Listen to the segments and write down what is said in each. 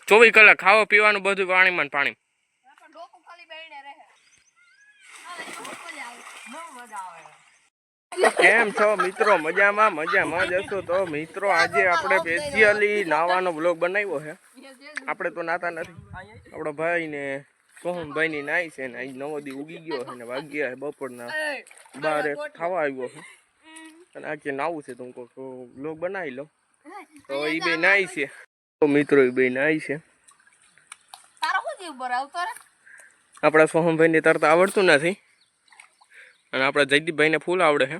24 કલાક ખાવા પીવાનું બધું પાણીમાં ને પાણી. કેમ છો મિત્રો? મજામાં મજામાં જ હશો તો મિત્રો આજે આપણે સ્પેશિયલી નાવાનો બ્લોગ બનાવ્યો છે. આપણે તો નાતા નથી, આપણો ભાઈ ને સોહમભાઈ ની નાઈ છે ને આજ નવો દી ઉગી ગયો છે ને વાગ્યા બપોરના 12 ખાવા આવ્યો છે અને આજે નાવું છે તો હું કહું બ્લોગ બનાવી લો. તો એ બે નાઈ છે તો મિત્રો એ બે નાઈ છે. આપણા સોહમભાઈ ને તરતા આવડતું નથી અને આપણા જયદીપભાઈ ને ફૂલ આવડે છે.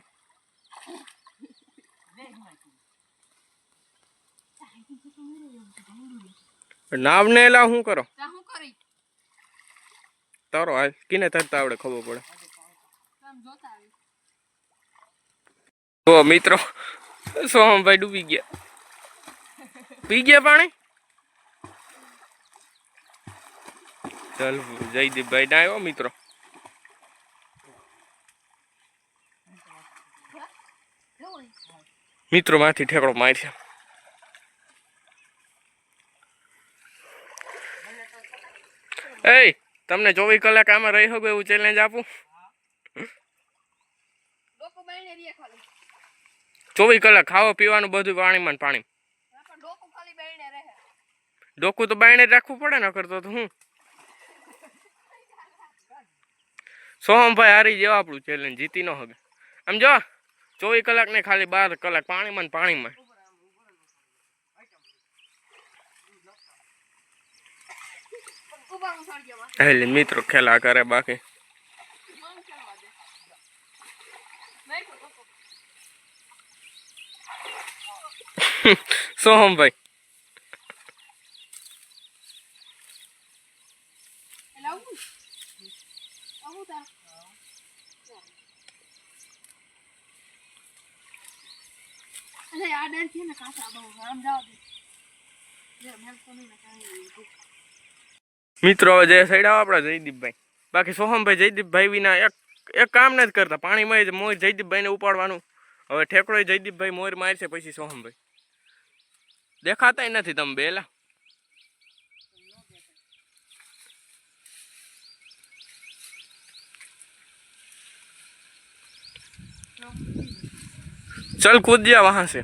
નાવ ને એલા શું કરો તારો હાલ કિને તરતા આવડે ખબર પડે. તો મિત્રો સોહમભાઈ ડૂબી ગયા, પી ગયા પાણી. ચાલ જયદીપભાઈ ના આવ્યો મિત્રો. મિત્રો માંથી ઠેકડો માર્યા. એ તમને 24 કલાક આમાં રહી શકો એવું ચેલેન્જ આપું. 24 કલાક ખાવા પીવાનું બધું પાણીમાં ને પાણી. ડોકું તો બાયણે રાખવું પડે ને કરતો તો હું સોહમભાઈ હારી જેવા આપણું ચેલેન્જ જીતી ન હવે. આમ જો 24 કલાક ને ખાલી 12 કલાક પાણીમાં ને પાણીમાં. એટલે મિત્રો ખેલા કરે બાકી સોહમભાઈ મિત્રો જે સાઈડ આવો આપડા જયદીપભાઈ. બાકી સોહમભાઈ જયદીપભાઈ વિના એક કામ નથી કરતા. પાણીમાં જ મોર જયદીપભાઈ ને ઉપાડવાનું. હવે ઠેકડો જયદીપભાઈ મોર મારશે પછી સોહમભાઈ દેખાતા નથી. તમે બેલા चल कूद जा वहां से.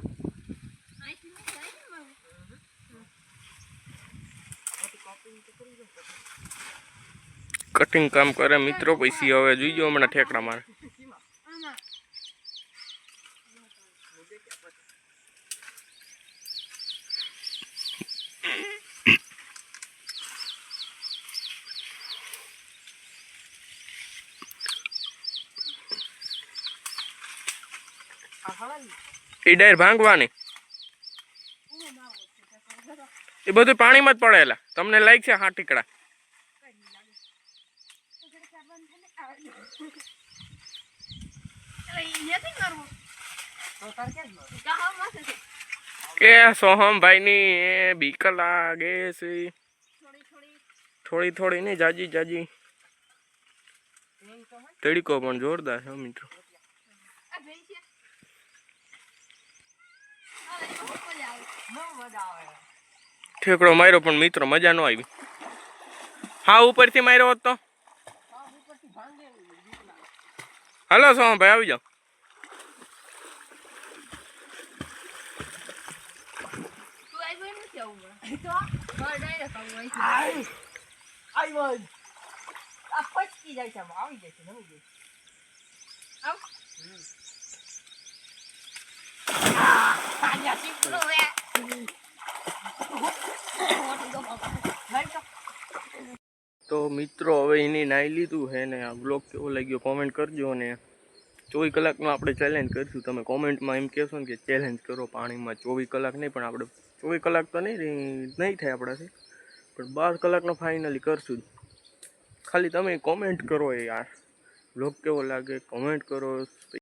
कटिंग काम करे मित्रों पैसी હવે જોઈજો હમણાં ઠેકડા મારે. એ ડાયર ભાંગવાની એ બધું પાણીમાં જ પડેલા. તમને લાઈક છે હા ટીકડા? કે સોહમભાઈ ની બીક લાગે છે થોડી થોડી નહીં જાજી જાજી. તડકો પણ જોરદાર છે મિત્રો. ઠેકડો માર્યો પણ મિત્રો મજા ન આવી. હા ઉપરથી માર્યો હોત તો. હાલો સોહમભાઈ આવી જાઓ. તો મિત્રો હવે એની નાઈ લીધું હે ને આ બ્લોગ કેવો લાગ્યો કોમેન્ટ કરજો. ને 24 કલાકનો આપણે ચેલેન્જ કરીશું. તમે કોમેન્ટમાં એમ કહેશો ને કે ચેલેન્જ કરો પાણીમાં 24 કલાક નહીં પણ આપણે 24 કલાક તો નહીં થાય આપણાથી પણ 12 કલાકનો ફાઇનલી કરશું. ખાલી તમે કોમેન્ટ કરો યાર બ્લોગ કેવો લાગે કોમેન્ટ કરો.